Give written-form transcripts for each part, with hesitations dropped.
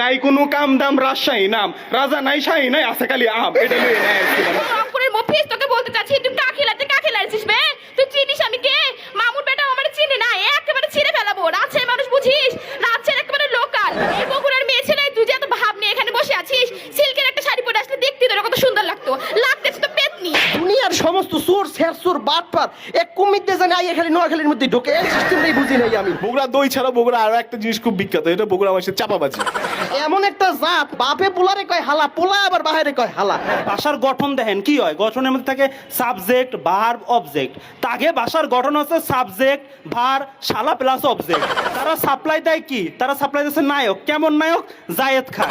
নাই কোনো কাম দাম রাজশাহী নাম রাজা নাই শাহী নাই আছে খালি আম এটা লইয়ে নাই আসছিলাম। রংপুরের মফিজ তোকে বলতে চাচ্ছি তুই কাকে লাইছিস বে তুই চিনিস আমি কে মামুর বেটা আমার চিনি না একেবারে ছিঁড়ে ফেলাবো রাজশাহী মানুষ বুঝিস রাজশাহীর একেবারে লোকাল এই বগুড়ার মেয়ে ছেলে তুই যে এত ভাব নিয়ে এখানে বসে আছিস সিল্কের একটা শাড়ি পরে আসলে দেখতে তোর কত সুন্দর লাগতেছে তো পেতনি দুনিয়ার সমস্ত চোর শেরচোর বাটপার এক কুমিরতে জানে আইয়া খালি নোয়াখালীর মধ্যে ঢোকে এই সিস্টেমটাই বুঝি নাই আমি। বগুড়া দই ছাড়া বগুড়া আরো একটা জিনিস খুব বিখ্যাত, এটা বগুড়া মানুষের চাপাবাজি। এমন একটা জাত বাপে পোলারে কয় হালা, পোলা আবার বাহিরে কয় হালা। ভাষার গঠন দেখেন কি হয়, গঠনের মধ্যে থাকে সাবজেক্ট ভার্ব অবজেক্ট। তাকে ভাষার গঠন হচ্ছে সাবজেক্ট ভার শালা প্লাস অবজেক্ট। তারা সাপ্লাই দেয় কি, তারা সাপ্লাই দিচ্ছে নায়ক। কেমন নায়ক? জায়েদ খান।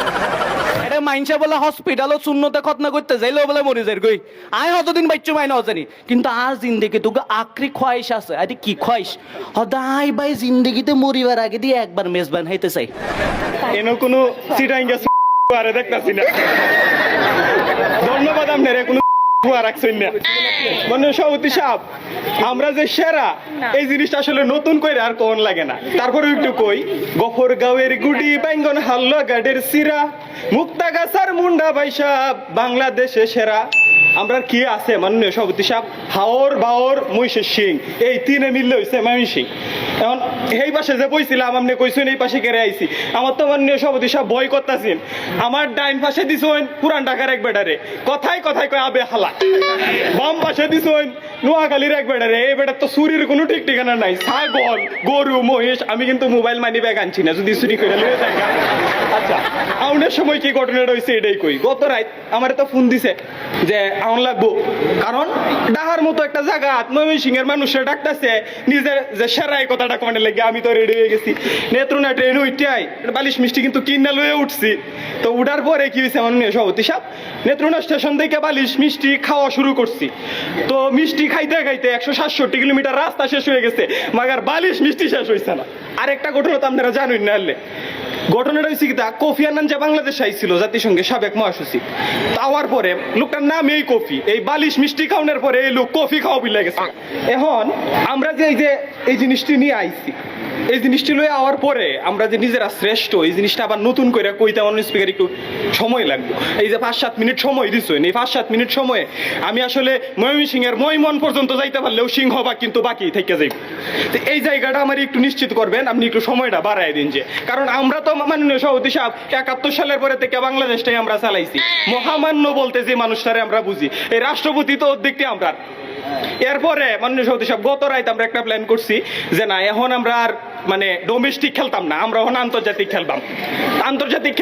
এটা মাইনসা বলে হসপিটালও শূন্যতে খতনা করতে যাইলেও বলে মরে যায় গই আয় হতদিন বাচ্চু মাইনা জানি কিন্তু আর জিন্দেগি তোকে আখরি খোয়াইশ আছে। আরে কি খোয়াইশ? হদাই ভাই জিন্দেগিতে মরিবার আগে দিয়ে একবার মেজবান হইতে চাই। এনো কোনো সিটাইঙ্গা আরে দেখতাছি না। ধন্যবাদ আপনারে কোনো রাখছেন না মানে সভাপতি সাহেব, আমরা যে সেরা এই জিনিসটা আসলে নতুন করে আর কোন লাগে না। তারপরে একটু কই গফর গাঁয়ের গুডি বেঙ্গন হাল্লা গাডের সিরা মুক্তা গাছার মুন্ডা ভাই সাহেব বাংলাদেশে সেরা। আমরা কি আছে মাননীয় সভাপতি সাহেব, হাওর বাওর মহিষের সিং এই তিনে মিললে হয়েছে মামি সিং। এখন এই পাশে যে বইছিলাম আপনি কইছেন এই পাশে কেড়ে আইছি, আমার তো মাননীয় সভাপতি সাহেব ভয় করতেছেন। আমার ডাইন পাশে দিছেন পুরান ঢাকার এক বেটারে, কথায় কথায় কয় আবে হালা। বাম পাশে দিছেন নোয়াখালীর এক বেটারে, এই বেটার তো চুরির কোনো ঠিক ঠিকানা নাই। ছাগল গরু মহিষ, আমি কিন্তু মোবাইল মানি ব্যাগ আনছি না, যদি চুরি করে লিয়ে যায়। আচ্ছা আউনের সময় কি ঘটনাটা হয়েছে এটাই কই। গত রাত আমার তো ফোন দিছে যে আউন লাগবো, কারণ ডাহার মতো একটা জায়গা ময়মনসিংহ এর মানুষরা ডাকতেছে নিজের যে সেরাই কথাটা কমানে লাগে। আমি তো রেডি হয়ে গেছি, নেত্রনা ট্রেন উঠটাই বালিশ মিষ্টি কিন্তু কিনা লয়ে উঠছি। তো উঠার পরে কি হয়েছে আমার সভাপতি সাহেব, নেত্রনা স্টেশন থেকে বালিশ মিষ্টি খাওয়া শুরু করছি। তো মিষ্টি খাইতে খাইতে 167 কিলোমিটার রাস্তা শেষ হয়ে গেছে, মাগার বালিশ মিষ্টি শেষ হয়েছে না। আরেকটা ঘটনা তো আপনারা জানেন না। ঘটনাটা হয়েছে কি, তা কোফি আনান যে বাংলাদেশ আইছিল জাতিসংঘের সাবেক মহাসচিব, তাওয়ার পরে লোকটার নাম এই কফি, এই বালিশ মিষ্টি খাওয়ানোর পরে এই লোক কফি খাওয়া বিলে গেছে। এখন আমরা যে এই জিনিসটি নিয়ে আইছি, এই জিনিসটি লয়ে আওয়ার পরে আমরা যে নিজেরা শ্রেষ্ঠ, এই জিনিসটা আবার নতুন করে কইতে আমার স্পিকার একটু সময় লাগবে। এই যে 5-7 মিনিট সময় দিচ্ছেন, এই 5-7 মিনিট সময়ে আমি আসলে ময়মনসিংহের ময়মন পর্যন্ত যাইতে পারলেও সিংহবাগ কিন্তু বাকি থেকে যাইব। তো এই জায়গাটা আমার একটু নিশ্চিত করবেন, আপনি একটু সময়টা বাড়াই দিন। যে কারণ আমরা তো মাননীয় সভাপতি সাহেব 71 সালের পরে থেকে বাংলাদেশটাই আমরা চালাইছি। মহামান্য বলতে যে মানুষটারে আমরা বুঝি, এই রাষ্ট্রপতি তো অর্ধেকটি আমরা। এরপরে মাননীয় সভাপতি সাহেব গত রাত আমরা একটা প্ল্যান করছি যে না এখন আমরা আর মানে ডোমেস্টিক খেলতাম না, আমরা এখন আন্তর্জাতিক খেলতাম। আন্তর্জাতিক